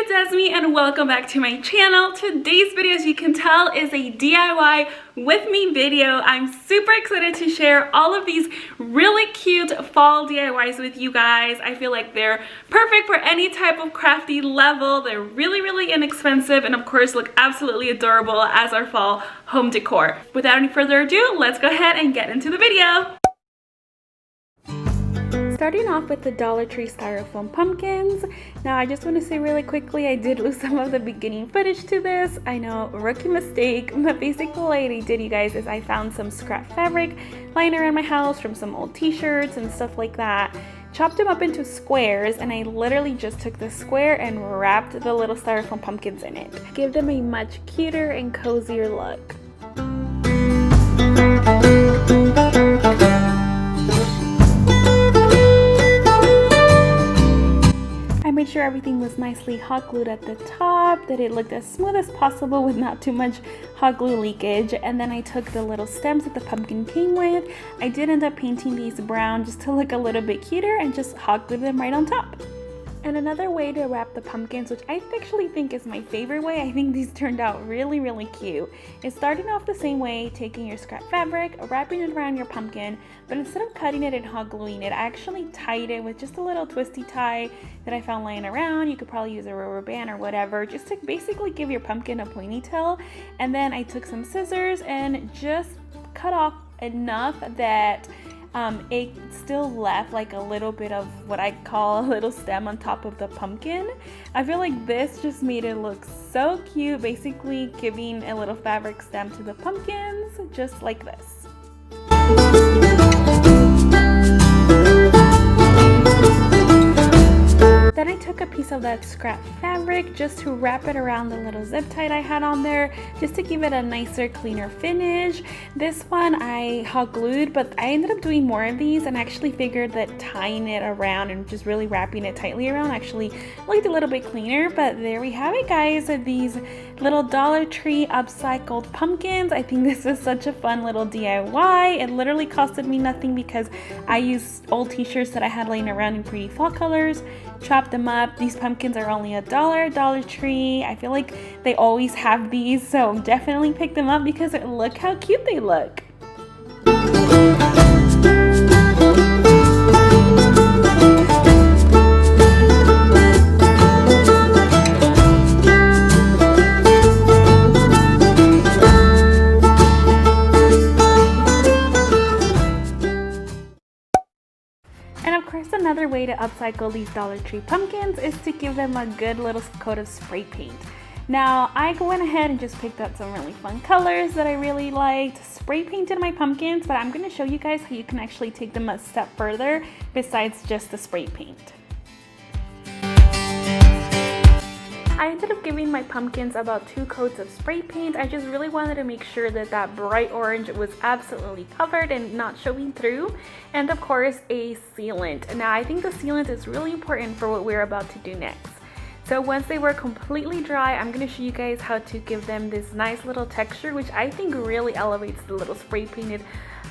it's Esme and welcome back to my channel. Today's video, as you can tell, is a DIY with me video. I'm super excited to share all of these really cute fall DIYs with you guys. I feel like they're perfect for any type of crafty level. They're really inexpensive and of course look absolutely adorable as our fall home decor. Without any further ado, let's go ahead and get into the video. Starting off with the Dollar Tree styrofoam pumpkins. Now I just want to say really quickly, I did lose some of the beginning footage to this. I know, rookie mistake, but basically what I did, you guys, is I found some scrap fabric lying around my house from some old t-shirts and stuff like that. Chopped them up into squares and I literally just took the square and wrapped the little styrofoam pumpkins in it. Give them a much cuter and cozier look. I made sure everything was nicely hot glued at the top, that it looked as smooth as possible with not too much hot glue leakage. And then I took the little stems that the pumpkin came with. I did end up painting these brown just to look a little bit cuter and just hot glued them right on top. And another way to wrap the pumpkins, which I actually think is my favorite way, I think these turned out really cute, is starting off the same way, taking your scrap fabric, wrapping it around your pumpkin, but instead of cutting it and hot gluing it, I actually tied it with just a little twisty tie that I found laying around. You could probably use a rubber band or whatever, just to basically give your pumpkin a ponytail. And then I took some scissors and just cut off enough that it still left like a little bit of what I call a little stem on top of the pumpkin. I feel like this just made it look so cute, basically giving a little fabric stem to the pumpkins, just like this. Then I took a piece of that scrap fabric just to wrap it around the little zip tie I had on there, just to give it a nicer, cleaner finish. This one I hot glued, but I ended up doing more of these and actually figured that tying it around and just really wrapping it tightly around actually looked a little bit cleaner. But there we have it, guys, these little Dollar Tree upcycled pumpkins. I think this is such a fun little DIY. It literally costed me nothing because I used old t-shirts that I had laying around in pretty fall colors, chopped them up. These pumpkins are only $1 Dollar Tree. I feel like they always have these, so definitely pick them up because look how cute they look. Another way to upcycle these Dollar Tree pumpkins is to give them a good little coat of spray paint. Now I went ahead and just picked out some really fun colors that I really liked, spray painted my pumpkins, but I'm going to show you guys how you can actually take them a step further besides just the spray paint. I ended up giving my pumpkins about 2 coats of spray paint. I just really wanted to make sure that that bright orange was absolutely covered and not showing through. And of course, a sealant. Now I think the sealant is really important for what we're about to do next. So once they were completely dry, I'm going to show you guys how to give them this nice little texture, which I think really elevates the little spray painted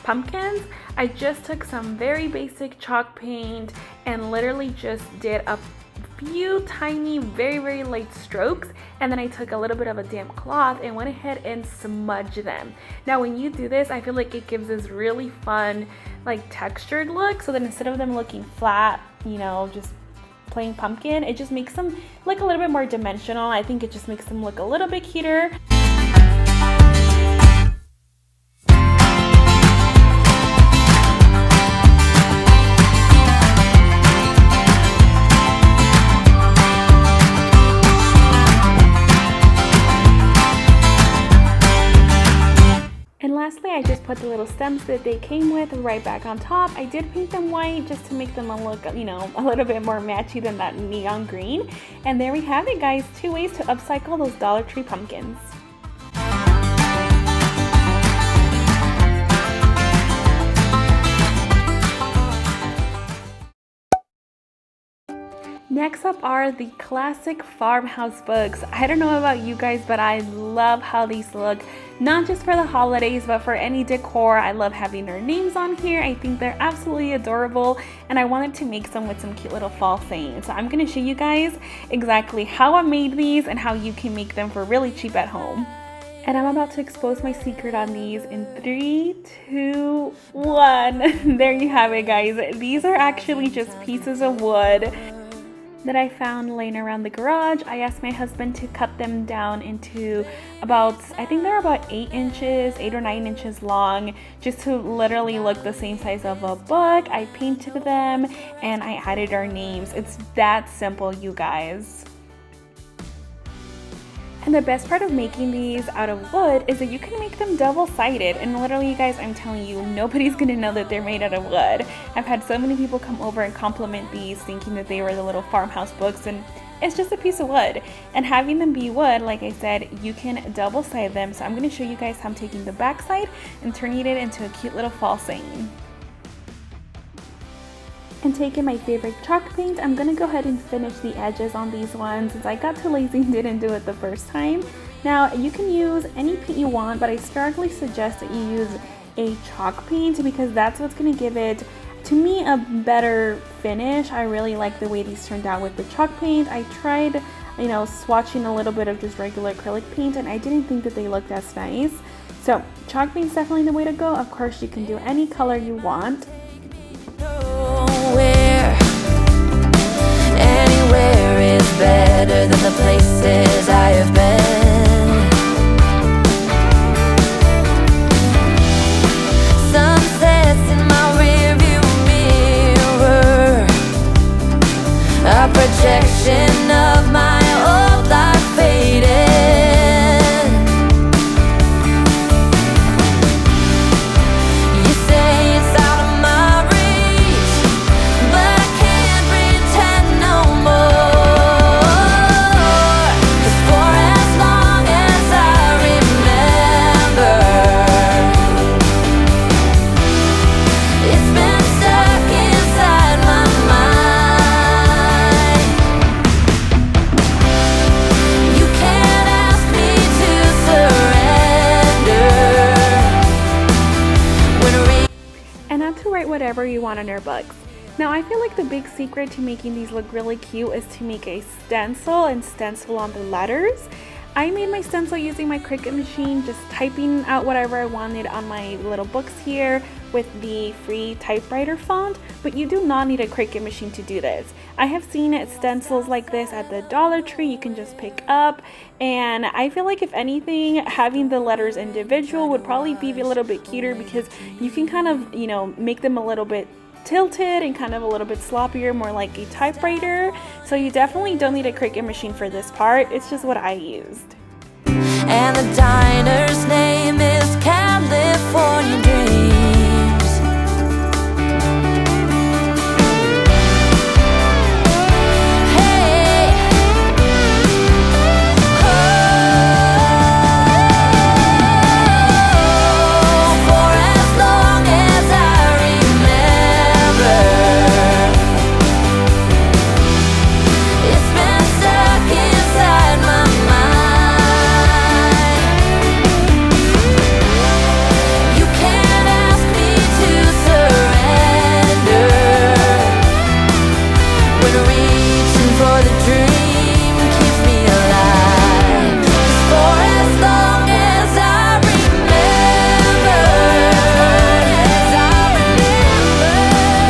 pumpkins. I just took some very basic chalk paint and literally just did a few tiny, very light strokes, and then I took a little bit of a damp cloth and went ahead and smudged them. Now when you do this, I feel like it gives this really fun, like textured look, so that instead of them looking flat, you know, just plain pumpkin, it just makes them look a little bit more dimensional. I think it just makes them look a little bit cuter. Lastly, I just put the little stems that they came with right back on top. I did paint them white just to make them look, you know, a little bit more matchy than that neon green. And there we have it, guys, 2 ways to upcycle those Dollar Tree pumpkins. Next up are the classic Farmhouse books. I don't know about you guys, but I love how these look, not just for the holidays, but for any decor. I love having their names on here. I think they're absolutely adorable, and I wanted to make some with some cute little fall sayings. So I'm going to show you guys exactly how I made these and how you can make them for really cheap at home. And I'm about to expose my secret on these in 3, 2, 1. There you have it, guys. These are actually just pieces of wood that I found laying around the garage. I asked my husband to cut them down into about, I think they're about 8 inches, 8 or 9 inches long, just to literally look the same size of a book. I painted them and I added our names. It's that simple, you guys. And the best part of making these out of wood is that you can make them double-sided, and literally, you guys, I'm telling you, nobody's gonna know that they're made out of wood. I've had so many people come over and compliment these, thinking that they were the little farmhouse books, and it's just a piece of wood. And having them be wood, like I said, you can double-side them. So I'm gonna show you guys how I'm taking the back side and turning it into a cute little fall saying. And taking my favorite chalk paint, I'm going to go ahead and finish the edges on these ones since I got too lazy and didn't do it the first time. Now, you can use any paint you want, but I strongly suggest that you use a chalk paint because that's what's going to give it, to me, a better finish. I really like the way these turned out with the chalk paint. I tried, swatching a little bit of just regular acrylic paint, and I didn't think that they looked as nice. So, chalk paint's definitely the way to go. Of course, you can do any color you want. Anywhere is better than the places I have been. Sunsets in my rearview mirror, a projection of my old life faded. Whatever you want on your books. Now, I feel like the big secret to making these look really cute is to make a stencil and stencil on the letters. I made my stencil using my Cricut machine, just typing out whatever I wanted on my little books here with the free typewriter font, but you do not need a Cricut machine to do this. I have seen stencils like this at the Dollar Tree you can just pick up, and I feel like if anything, having the letters individual would probably be a little bit cuter because you can kind of, make them a little bit tilted and kind of a little bit sloppier, more like a typewriter. So you definitely don't need a Cricut machine for this part. It's just what I used. And the diner's name is California Dreams. Hey, for as long as I remember, it's been stuck inside my mind. You can't ask me to surrender when reaching for the dream keeps me alive. 'Cause for as long as I remember,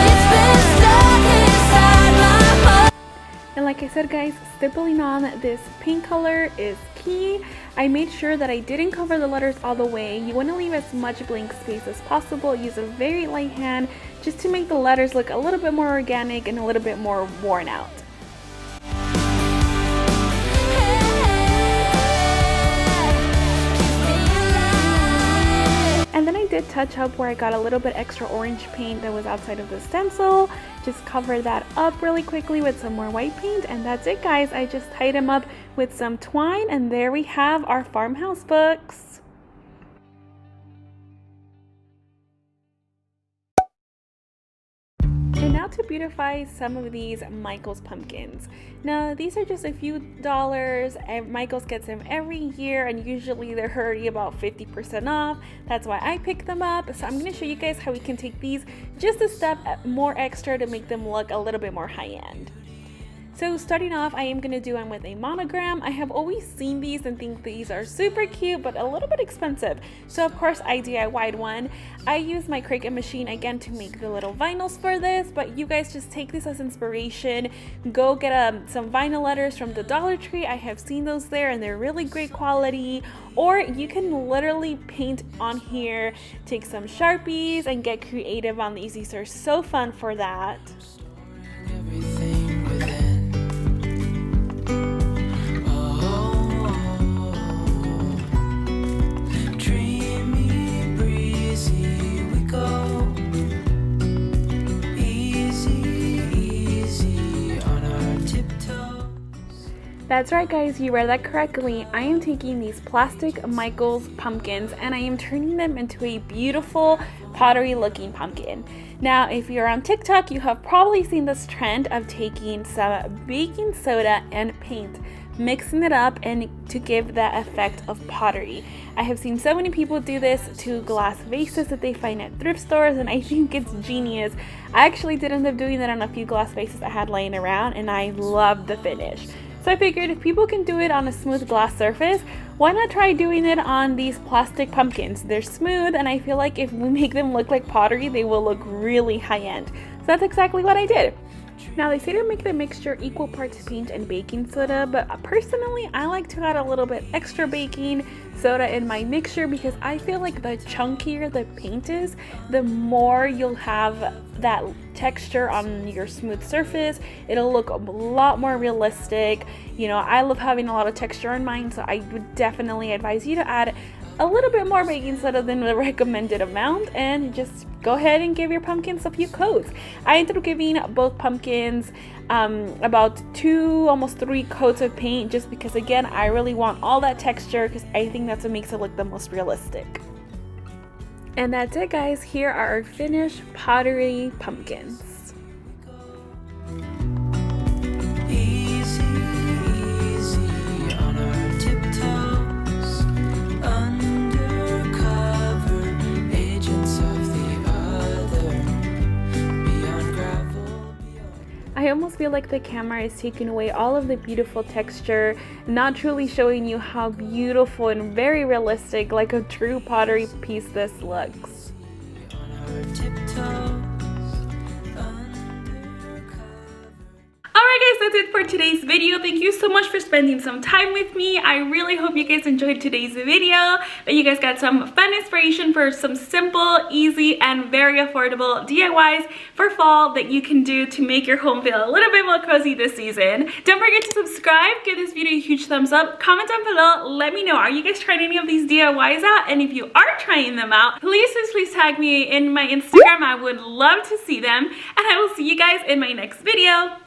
it's been stuck inside my mind. And like I said, guys, stippling on this paint color is key. I made sure that I didn't cover the letters all the way. You want to leave as much blank space as possible. Use a very light hand just to make the letters look a little bit more organic and a little bit more worn out. And then I did touch up where I got a little bit extra orange paint that was outside of the stencil. Just cover that up really quickly with some more white paint, and that's it, guys. I just tied them up with some twine, and there we have our farmhouse books. And now to beautify some of these Michaels pumpkins. Now these are just a few dollars, and Michaels gets them every year, and usually they're already about 50% off. That's why I picked them up. So I'm going to show you guys how we can take these just a step more extra to make them look a little bit more high-end. So starting off, I am going to do them with a monogram. I have always seen these and think these are super cute, but a little bit expensive. So of course I DIY'd one. I used my Cricut machine again to make the little vinyls for this, but you guys just take this as inspiration. Go get some vinyl letters from the Dollar Tree. I have seen those there and they're really great quality. Or you can literally paint on here, take some Sharpies and get creative on these. These are so fun for that. That's right guys, you read that correctly. I am taking these plastic Michaels pumpkins and I am turning them into a beautiful pottery looking pumpkin. Now if you're on TikTok, you have probably seen this trend of taking some baking soda and paint, mixing it up and to give that effect of pottery. I have seen so many people do this to glass vases that they find at thrift stores, and I think it's genius. I actually did end up doing that on a few glass vases I had laying around and I love the finish. So I figured if people can do it on a smooth glass surface, why not try doing it on these plastic pumpkins? They're smooth and I feel like if we make them look like pottery, they will look really high-end. So that's exactly what I did. Now they say to make the mixture equal parts paint and baking soda, but personally I like to add a little bit extra baking soda in my mixture because I feel like the chunkier the paint is, the more you'll have that texture on your smooth surface. It'll look a lot more realistic. You know, I love having a lot of texture on mine, so I would definitely advise you to add a little bit more baking soda than the recommended amount and just go ahead and give your pumpkins a few coats. I ended up giving both pumpkins about 2, almost 3 coats of paint just because again I really want all that texture because I think that's what makes it look the most realistic. And that's it guys, here are our finished pottery pumpkins. I almost feel like the camera is taking away all of the beautiful texture, not truly showing you how beautiful and very realistic, like a true pottery piece this looks. Alright guys, that's it for today's video. Thank you so much for spending some time with me. I really hope you guys enjoyed today's video, that you guys got some fun inspiration for some simple, easy, and very affordable DIYs for fall that you can do to make your home feel a little bit more cozy this season. Don't forget to subscribe, give this video a huge thumbs up, comment down below, let me know, are you guys trying any of these DIYs out? And if you are trying them out, please tag me in my Instagram. I would love to see them, and I will see you guys in my next video.